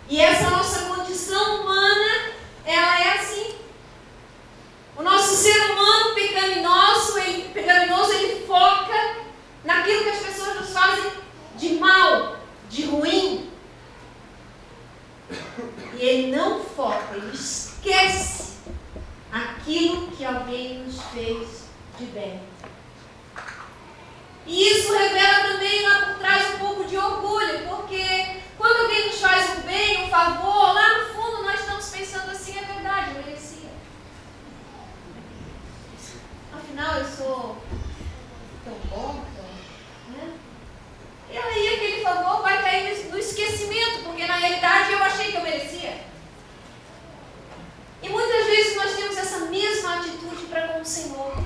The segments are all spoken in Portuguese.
E essa nossa condição humana, ela é assim. O nosso ser humano pecaminoso, ele foca naquilo que as pessoas nos fazem de mal, de ruim. E ele não foca, ele esquece aquilo que alguém nos fez de bem. E isso revela também lá por trás um pouco de orgulho, porque quando alguém nos faz um bem, um favor, lá no fundo nós estamos pensando assim, é verdade, eu merecia. Afinal, eu sou tão bom, né? E aí aquele favor vai cair no esquecimento, porque na realidade eu achei que eu merecia. E muitas vezes nós temos essa mesma atitude para com o Senhor.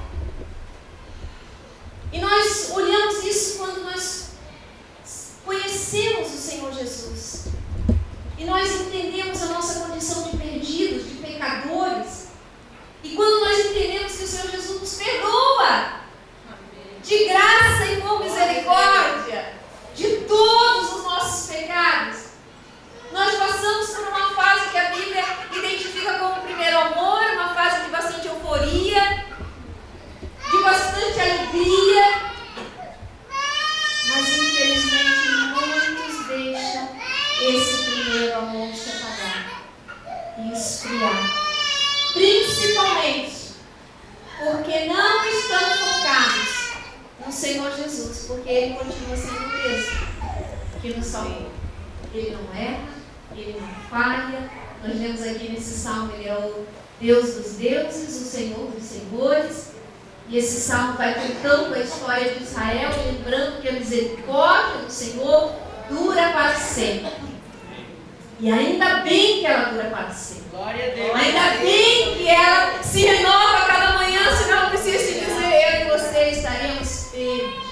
E nós olhamos isso quando nós conhecemos o Senhor Jesus. E nós entendemos a nossa condição de perdidos, de pecadores. E quando nós entendemos que o Senhor Jesus nos perdoa, de graça e por misericórdia, de todos os nossos pecados, nós passamos por uma fase que a Bíblia identifica como primeiro amor, uma fase de bastante euforia, de bastante alegria, mas infelizmente muitos deixam esse primeiro amor se apagar e esfriar, principalmente porque não estão focados no Senhor Jesus, porque Ele continua sendo o mesmo que nos salvou. Ele não erra, Ele não falha. Nós vemos aqui nesse salmo, Ele é o Deus dos deuses, o Senhor dos senhores. E esse salmo vai contando a história de Israel, lembrando que a misericórdia do Senhor dura para sempre. E ainda bem que ela dura para sempre. Glória a Deus. Ainda bem que ela se renova a cada manhã, senão eu preciso te dizer, eu e você estaremos perdidos.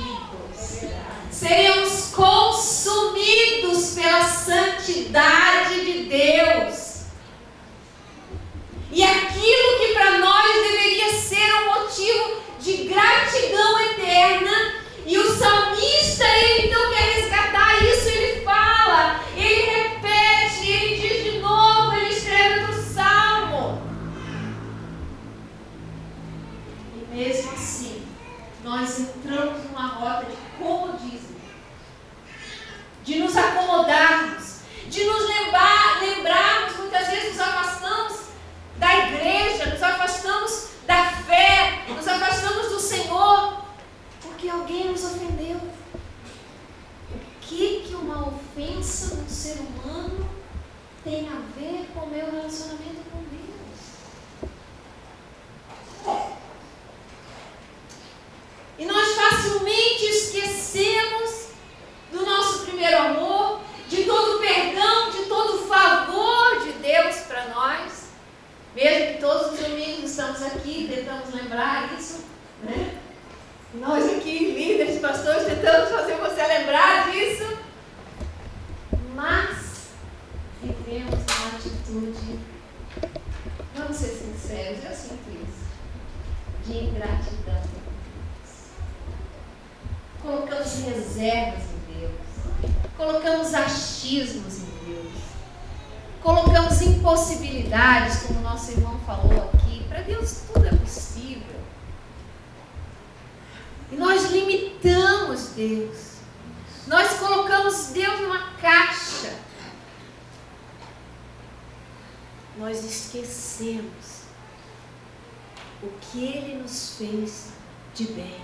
Seremos consumidos pela santidade de Deus. E aquilo que para nós deveria ser um motivo de gratidão eterna, e o salmista, ele então quer resgatar isso, ele fala, ele repete, ele diz de novo, ele escreve no salmo. E mesmo assim, nós entramos numa rota de comodismo, de nos acomodarmos, de nos lembrarmos, muitas vezes nos afastamos da igreja, nos afastamos da fé, nos afastamos do Senhor, porque alguém nos ofendeu. O que uma ofensa de um ser humano tem a ver com o meu relacionamento com Deus? E nós facilmente esquecemos do nosso primeiro amor, de todo o perdão, de todo o favor de Deus para nós. Mesmo que todos os domingos estamos aqui, tentamos lembrar isso, né? Nós aqui, líderes, pastores, tentamos fazer você lembrar disso. Mas vivemos uma atitude, vamos ser sinceros, eu sinto isso, de ingratidão. Colocamos reservas em Deus, colocamos achismos em Deus, colocamos impossibilidades, como o nosso irmão falou aqui. Para Deus tudo é possível. E nós limitamos Deus. Nós colocamos Deus numa caixa. Nós esquecemos o que Ele nos fez de bem.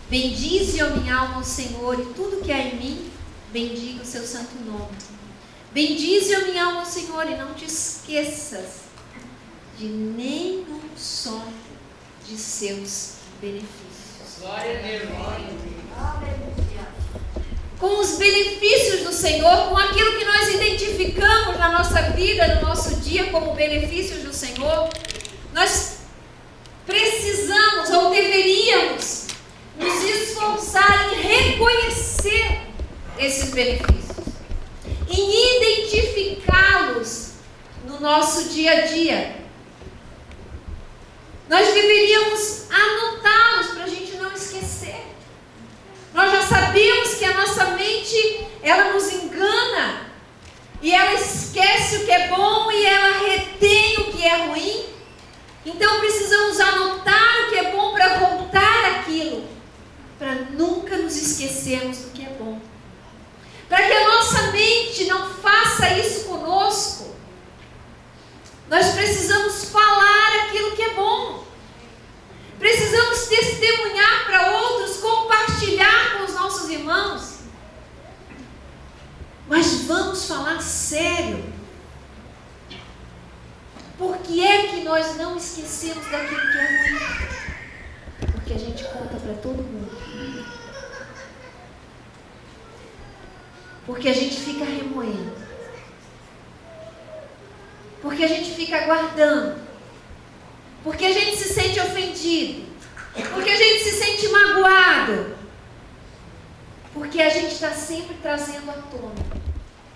Bendize, ó minha alma, ao Senhor, e tudo que há em mim, bendiga o seu santo nome. Bendize, ó minha alma, ao Senhor, e não te esqueças de nenhum só de seus benefícios. Glória a Deus. Com os benefícios do Senhor, com aquilo que nós identificamos na nossa vida, no nosso dia como benefícios do Senhor, nós precisamos ou deveríamos nos esforçar em reconhecer esses benefícios, em identificá-los no nosso dia a dia. Nós deveríamos anotá-los para a gente não esquecer. Nós já sabemos que a nossa mente, ela nos engana e ela é bom e ela retém o que é ruim. Então precisamos anotar o que é bom para voltar àquilo, para nunca nos esquecermos do que é bom. Para que a nossa mente não faça isso conosco, nós precisamos falar aquilo que é bom. Precisamos testemunhar para outros, compartilhar com os nossos irmãos. Mas vamos falar sério. Por que é que nós não esquecemos daquilo que é ruim? Porque a gente conta para todo mundo. Porque a gente fica remoendo. Porque a gente fica aguardando. Porque a gente se sente ofendido. Porque a gente se sente magoado. Porque a gente está sempre trazendo à tona.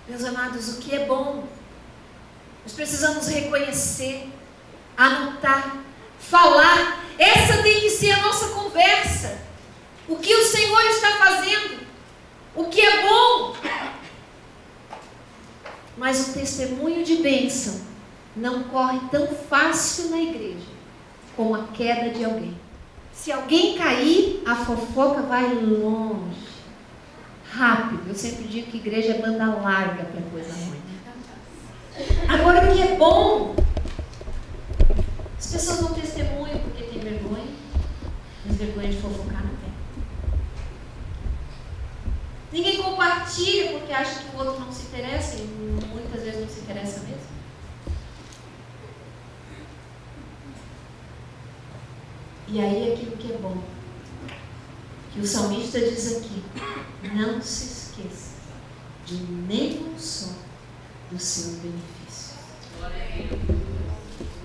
Meus amados, o que é bom, nós precisamos reconhecer, anotar, falar. Essa tem que ser a nossa conversa. O que o Senhor está fazendo, o que é bom. Mas o testemunho de bênção não corre tão fácil na igreja como a queda de alguém. Se alguém cair, a fofoca vai longe, rápido. Eu sempre digo que igreja é banda larga para coisa ruim. Agora, o que é bom, as pessoas não testemunham porque tem vergonha, mas vergonha de fofocar não tem. Ninguém compartilha porque acha que o outro não se interessa, e muitas vezes não se interessa mesmo. E aí aquilo que é bom, que o salmista diz aqui: não se esqueça de nenhum só dos seus benefícios.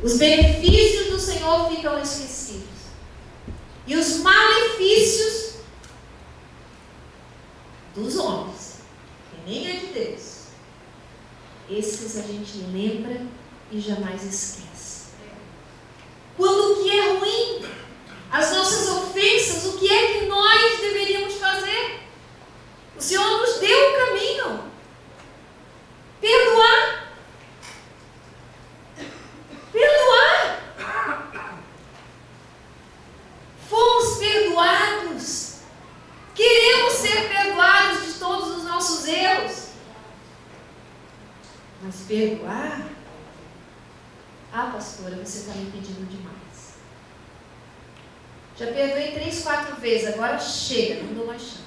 Os benefícios do Senhor ficam esquecidos. E os malefícios dos homens, que nem é de Deus, esses a gente lembra e jamais esquece. Quando o que é ruim, as nossas ofensas, o que é que nós deveríamos fazer? O Senhor nos deu o caminho. Perdoar. Perdoar. Fomos perdoados. Queremos ser perdoados de todos os nossos erros. Mas perdoar? Ah, pastora, você está me pedindo demais. Já perdoei 3, 4 vezes, agora chega, não dou mais chance.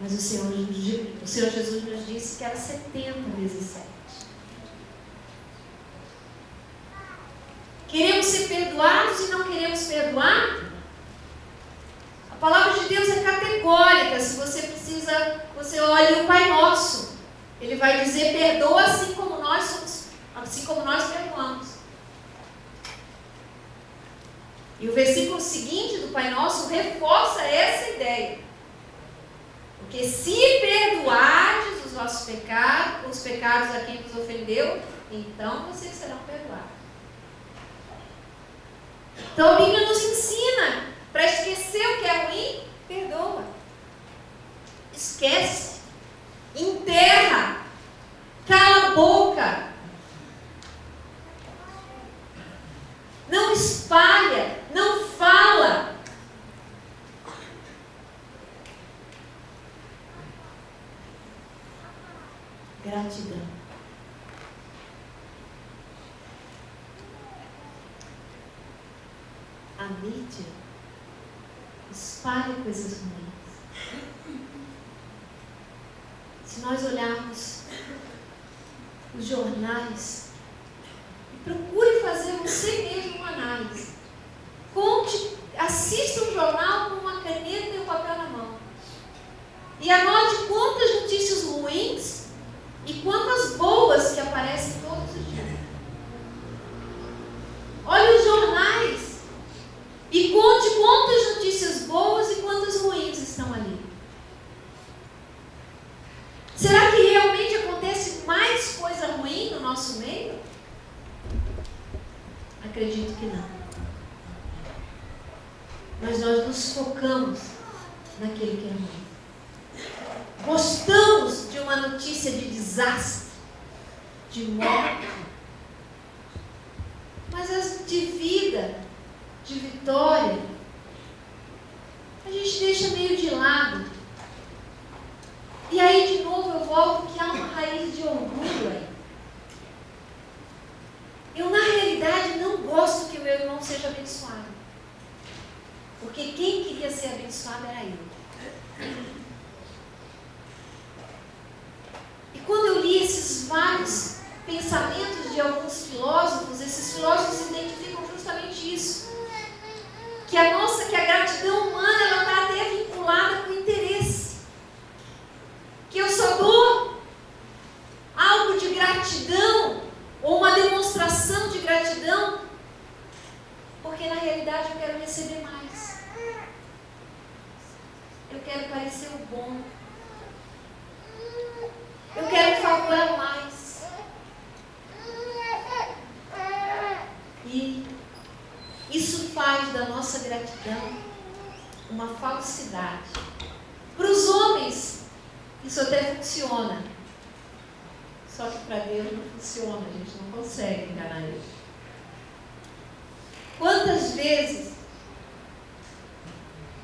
Mas o Senhor Jesus nos disse que era 70 vezes 7. Queremos ser perdoados e não queremos perdoar? A palavra de Deus é categórica. Se você precisa, você olha o Pai Nosso. Ele vai dizer: perdoa assim como nós perdoamos. E o versículo seguinte do Pai Nosso reforça essa ideia. Porque se perdoardes os vossos pecados, os pecados a quem vos ofendeu, então vocês serão perdoados. Então a Bíblia nos ensina, para esquecer o que é ruim, perdoa. Esquece. Enterra. Cala a boca. Não espalha. Não fala. Gratidão. A mídia espalha coisas ruins. Se nós olharmos os jornais, procure fazer você mesmo uma análise. Assista um jornal com uma caneta e um papel na mão. E anote quantas notícias ruins e quantas boas que aparecem todos os dias. Olhe os jornais e conte quantas notícias boas e quantas ruins estão ali. Será que realmente acontece mais coisa ruim no nosso meio? Acredito que não. Mas nós nos focamos naquilo que é ruim. Gostamos de uma uma notícia de desastre, de morte, mas as de vida, de vitória, a gente deixa meio de lado. E aí de novo eu volto que há uma raiz de orgulho aí. Eu na realidade não gosto que o meu irmão seja abençoado. Porque quem queria ser abençoado era eu. E quando eu li esses vários pensamentos de alguns filósofos, esses filósofos identificam justamente isso. Que a gratidão humana ela está até vinculada com o interesse. Que eu só dou algo de gratidão ou uma demonstração de gratidão porque na realidade eu quero receber mais. Eu quero parecer o bom. Eu quero favorar mais. E isso faz da nossa gratidão uma falsidade. Para os homens, isso até funciona. Só que para Deus não funciona, a gente não consegue enganar Ele. Quantas vezes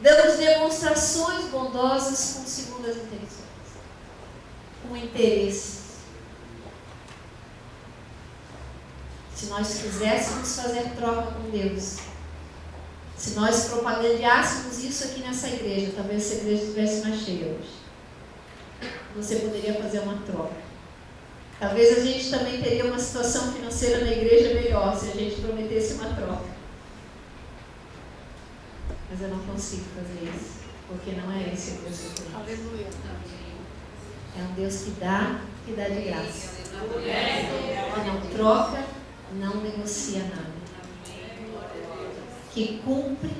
damos demonstrações bondosas com segundas intenções, com interesse? Se nós quiséssemos fazer troca com Deus, se nós propagandeássemos isso aqui nessa igreja, talvez essa igreja estivesse mais cheia hoje. Você poderia fazer uma troca. Talvez a gente também teria uma situação financeira na igreja melhor se a gente prometesse uma troca. Mas eu não consigo fazer isso, porque não é esse o Deus que eu tenho. Aleluia. É um Deus que dá de graça. Que não troca, não negocia nada. Que cumpre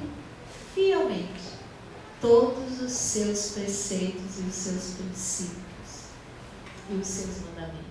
fielmente todos os seus preceitos e os seus princípios e os seus mandamentos.